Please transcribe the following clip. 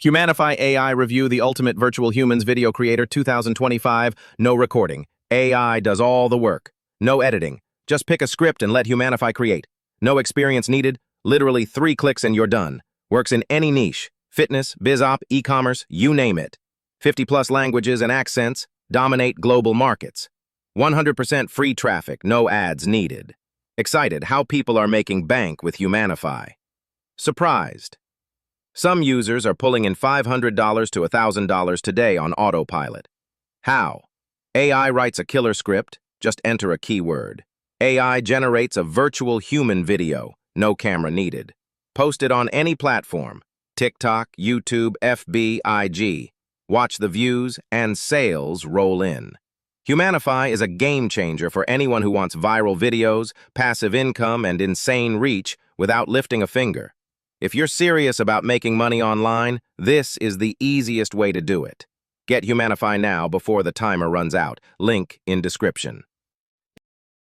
Humanify AI Review the Ultimate Virtual Humans Video Creator 2025. No recording. AI does all the work. No editing. Just pick a script and let Humanify create. No experience needed. Literally 3 clicks and you're done. Works in any niche. Fitness, biz-op, e-commerce, you name it. 50+ languages and accents. Dominate global markets. 100% free traffic. No ads needed. Excited how people are making bank with Humanify. Surprised. Some users are pulling in $500 to $1,000 today on autopilot. How? AI writes a killer script, just enter a keyword. AI generates a virtual human video, no camera needed. Post it on any platform, TikTok, YouTube, FB, IG. Watch the views and sales roll in. Humanify is a game changer for anyone who wants viral videos, passive income, and insane reach without lifting a finger. If you're serious about making money online, this is the easiest way to do it. Get Humanify now before the timer runs out. Link in description.